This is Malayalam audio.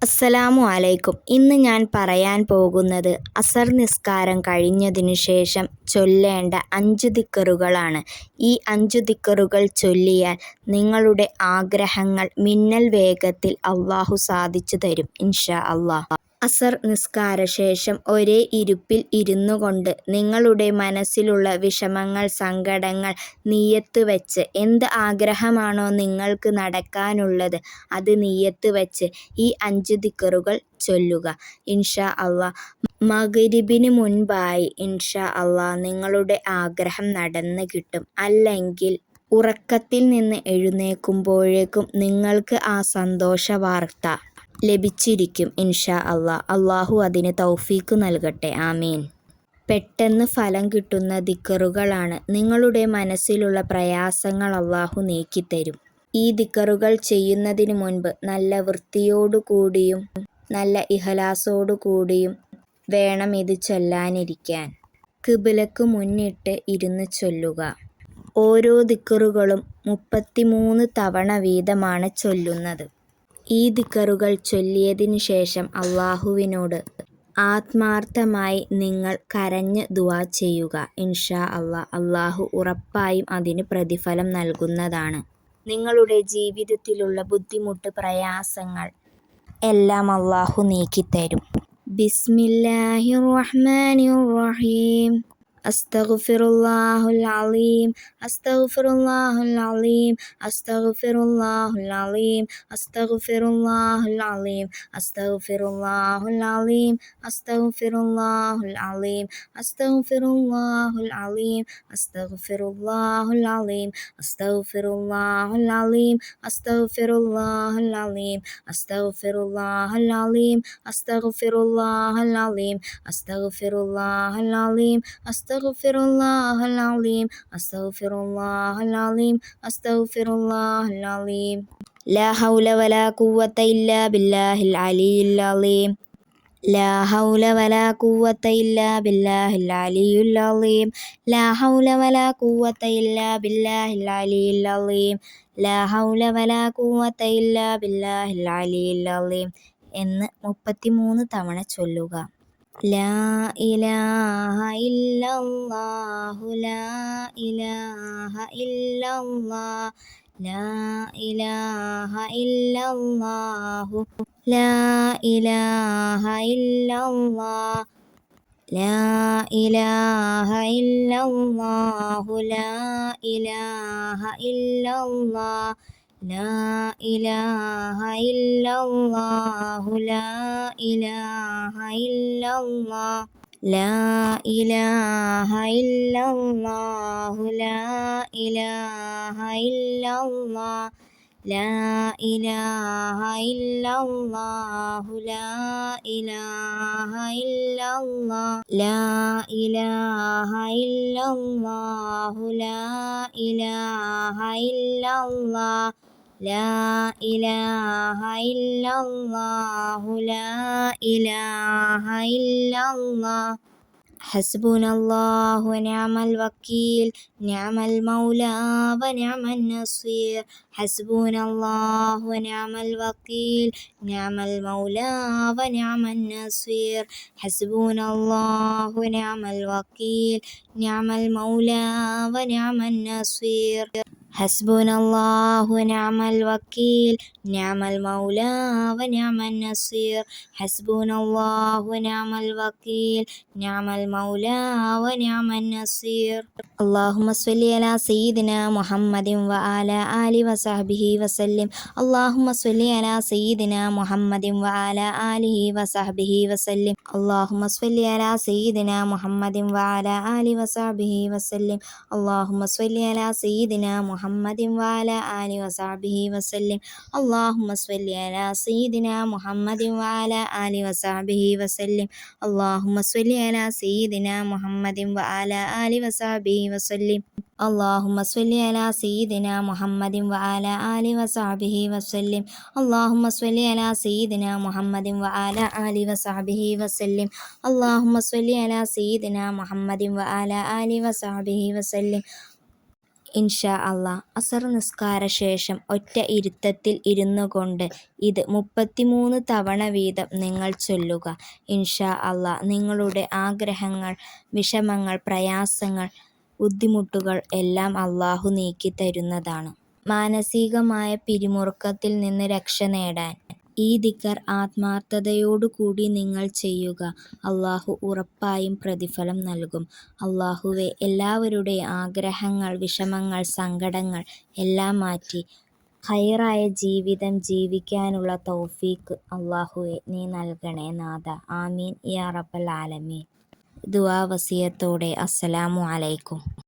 അസ്സലാമു അലൈക്കും. ഇന്ന് ഞാൻ പറയാൻ പോകുന്നത് അസർ നിസ്കാരം കഴിഞ്ഞതിനു ശേഷം ചൊല്ലേണ്ട 5 ദിക്റുകളാണ്. ഈ 5 ദിക്റുകൾ ചൊല്ലിയാൽ നിങ്ങളുടെ ആഗ്രഹങ്ങൾ മിന്നൽ വേഗത്തിൽ അല്ലാഹു സാധിച്ചു തരും ഇൻഷാ അല്ലാഹ്. അസർ നിസ്കാരശേഷം ഒരേ ഇരുപ്പിൽ ഇരുന്നുകൊണ്ട് നിങ്ങളുടെ മനസ്സിലുള്ള വിഷമങ്ങൾ, സങ്കടങ്ങൾ നിയ്യത്ത് വച്ച് എന്ത് ആഗ്രഹമാണോ നിങ്ങൾക്ക് നടക്കാനുള്ളത് അത് നിയ്യത്ത് വച്ച് ഈ 5 ദിക്റുകൾ ചൊല്ലുക ഇൻഷാ അല്ലാഹ്. മഗ്‌രിബിന് മുൻപായി ഇൻഷാ അല്ലാഹ് നിങ്ങളുടെ ആഗ്രഹം നടന്ന് കിട്ടും. അല്ലെങ്കിൽ ഉറക്കത്തിൽ നിന്ന് എഴുന്നേൽക്കുമ്പോഴേക്കും നിങ്ങൾക്ക് ആ സന്തോഷ വാർത്ത ലഭിച്ചിരിക്കും ഇൻഷാ അല്ലാഹ്. അല്ലാഹു അതിന് തൗഫീക്ക് നൽകട്ടെ. ആമീൻ. പെട്ടെന്ന് ഫലം കിട്ടുന്ന ദിക്റുകളാണ്. നിങ്ങളുടെ മനസ്സിലുള്ള പ്രയാസങ്ങൾ അല്ലാഹു നീക്കിത്തരും. ഈ ദിക്റുകൾ ചെയ്യുന്നതിന് മുൻപ് നല്ല വൃത്തിയോടുകൂടിയും നല്ല ഇഖ്ലാസോടുകൂടിയും വേണം ഇത് ചൊല്ലാനിരിക്കാൻ. ഖിബ്ലക്ക് മുന്നിട്ട് ഇരുന്ന് ചൊല്ലുക. ഓരോ ദിക്റുകളും 33 തവണ വീതമാണ് ചൊല്ലുന്നത്. ഈ ദിക്റുകൾ ചൊല്ലിയതിന് ശേഷം അല്ലാഹുവിനോട് ആത്മാർത്ഥമായി നിങ്ങൾ കരഞ്ഞ് ദുആ ചെയ്യുക ഇൻഷാ അല്ലാഹ്. അല്ലാഹു ഉറപ്പായും അതിന് പ്രതിഫലം നൽകുന്നതാണ്. നിങ്ങളുടെ ജീവിതത്തിലുള്ള ബുദ്ധിമുട്ട്, പ്രയാസങ്ങൾ എല്ലാം അല്ലാഹു നീക്കിത്തരും. ബിസ്മില്ലാഹിർ റഹ്മാനിർ റഹീം. അസ്തഗ്ഫിറുല്ലാഹൽ അലീം, അസ്തഗ്ഫിറുല്ലാഹൽ അലീം, അസ്തഗ്ഫിറുല്ലാഹൽ അലീം, അസ്തഗ്ഫിറുല്ലാഹൽ അലീം, അസ്തഗ്ഫിറുല്ലാഹൽ അലീം, അസ്തഗ്ഫിറുല്ലാഹൽ അലീം, അസ്തഗ്ഫിറുല്ലാഹൽ അലീം, അസ്തഗ്ഫിറുല്ലാഹൽ അലീം, അസ്തഗ്ഫിറുല്ലാഹൽ അലീം, അസ്തഗ്ഫിറുല്ലാഹൽ അലീം, അസ്തഗ്ഫിറുല്ലാഹൽ അലീം, അസ്തഗ്ഫിറുല്ലാഹൽ അലീം, അസ്തഗ്ഫിറുല്ലാഹൽ അലീം, അസ്തഗ്ഫിറുല്ലാഹൽ അലീം, അസ്തഗ്ഫിറുല്ലാഹൽ അലീം, അസ്തഗ്ഫിറുല്ലാഹൽ അലീം. ലാ ഹൗല വലാ ഖുവത ഇല്ലാ ബില്ലാഹിൽ അലിയിൽ അലീം. ലാ ഹൗല വലാ ഖുവത ഇല്ലാ ബില്ലാഹിൽ അലിയിൽ അലീം. ലാ ഹൗല വലാ ഖുവത ഇല്ലാ ബില്ലാഹിൽ അലിയിൽ അലീം. ലാ ഹൗല വലാ ഖുവത ഇല്ലാ ബില്ലാഹിൽ അലിയിൽ അലീം എന്ന് 33 തവണ ചൊല്ലുക. ലാ ഇലാഹ ഇല്ലല്ലാഹു ലാ ഇലാഹ ഇല്ലല്ലാഹ്. ലാ ഇലാഹ ഇല്ലല്ലാഹു ലാ ഇലാഹ ഇല്ലല്ലാഹ്. ലാ ഇലാഹ ഇല്ലല്ലാഹു ലാ ഇലാഹ ഇല്ലല്ലാഹ്. ലാ ഇലാഹ ഇല്ലല്ലാഹു ലാ ഇലാഹ ഇല്ലല്ലാഹ്. ലാ ഇലാഹ ഇല്ലല്ലാഹു ലാ ഇലാഹ ഇല്ലല്ലാഹ്. ലാ ഇലാഹ ഇല്ലല്ലാഹു ലാ ഇലാഹ ഇല്ലല്ലാഹ്. ലാ ഇലാഹ ഇല്ലല്ലാഹു ലാ ഇലാഹ ഇല്ലല്ലാഹ്. ലാ ഇലാഹ ഇല്ലല്ലാഹു ലാ ഇലാഹ ഇല്ലല്ലാഹ്. ഹസ്ബുനല്ലാഹു വനിഅമൽ വക്കീൽ. നിഅമൽ മൗലാ വനിഅമൻ നസീർ. ഹസ്ബുനല്ലാഹു വനിഅമൽ വക്കീൽ. നിഅമൽ മൗലാ വനിഅമൻ നസീർ. ഹസ്ബുനല്ലാഹു വനിഅമൽ വക്കീൽ. നിഅമൽ മൗലാ വനിഅമൻ നസീർ. ഹസ്ബുനല്ലാഹു വനിഅമൽ വക്കീൽ. നിഅമൽ മൗലാ വനിഅമൻ നസീർ. ഹസ്ബുനല്ലാഹു വനിഅമൽ വക്കീൽ. നിഅമൽ മൗലാ വനിഅമൻ നസീർ. അല്ലാഹുമ്മ സ്വല്ലി അലാ സയ്യിദിനാ മുഹമ്മദിൻ വഅലാ ആലി വസഹ്ബിഹി വസല്ലിം. അല്ലാഹുമ്മ സ്വല്ലി അലാ സയ്യിദിനാ മുഹമ്മദിൻ വഅലാ ആലിഹി വസഹ്ബിഹി വസല്ലിം. അല്ലാഹുമ്മ സ്വല്ലി അലാ സയ്യിദിനാ മുഹമ്മദിൻ വഅലാ ആലി വസഹ്ബിഹി വസല്ലിം. അല്ലാഹുമ്മ സ്വല്ലി അലാ സയ്യിദിനാ മുഹമ്മദിൻ വഅലാ ആലി വസഹ്ബിഹി വസല്ലിം. അല്ലാഹുമ്മ സ്വല്ലി അലാ സയ്യിദിനാ മുഹമ്മദിൻ വഅലാ ആലി വസഹ്ബിഹി വസല്ലിം. അല്ലാഹുമ്മ സ്വല്ലി അലാ സയ്യിദിനാ മുഹമ്മദിൻ വഅലാ ആലി വസഹ്ബിഹി വസല്ലിം. അല്ലാഹുമ്മ സ്വല്ലി അലാ സയ്യിദിനാ മുഹമ്മദിൻ വഅലാ ആലി വസഹ്ബിഹി വസല്ലിം. അല്ലാഹുമ്മ സ്വല്ലി അലാ സയ്യിദിനാ മുഹമ്മദിൻ വഅലാ ആലി വസഹ്ബിഹി വസല്ലിം. അല്ലാഹുമ്മ സ്വല്ലി അലാ സയ്യിദിനാ മുഹമ്മദിൻ വഅലാ ആലി വസഹ്ബിഹി വസല്ലിം. ഇൻഷാ അല്ലാ. അസർ നിസ്കാര ശേഷം ഒറ്റ ഇരുത്തത്തിൽ ഇരുന്നുകൊണ്ട് ഇത് 33 തവണ വീതം നിങ്ങൾ ചൊല്ലുക. ഇൻഷാ അല്ലാ നിങ്ങളുടെ ആഗ്രഹങ്ങൾ, വിഷമങ്ങൾ, പ്രയാസങ്ങൾ, ബുദ്ധിമുട്ടുകൾ എല്ലാം അല്ലാഹു നീക്കിത്തരുന്നതാണ്. മാനസികമായ പിരിമുറുക്കത്തിൽ നിന്ന് രക്ഷ നേടാൻ ഈ ദിക്ർ ആത്മാർത്ഥതയോടുകൂടി നിങ്ങൾ ചെയ്യുക. അല്ലാഹു ഉറപ്പായും പ്രതിഫലം നൽകും. അല്ലാഹുവേ, എല്ലാവരുടെയും ആഗ്രഹങ്ങൾ, വിഷമങ്ങൾ, സങ്കടങ്ങൾ എല്ലാം മാറ്റി ഖൈറായ ജീവിതം ജീവിക്കാനുള്ള തൗഫീഖ് അല്ലാഹുവേ നീ നൽകണേ നാഥാ. ആമീൻ യാ റബ്ബൽ ആലമീൻ. ദുആ വസിയത്തോടെ അസ്സലാമു അലൈക്കും.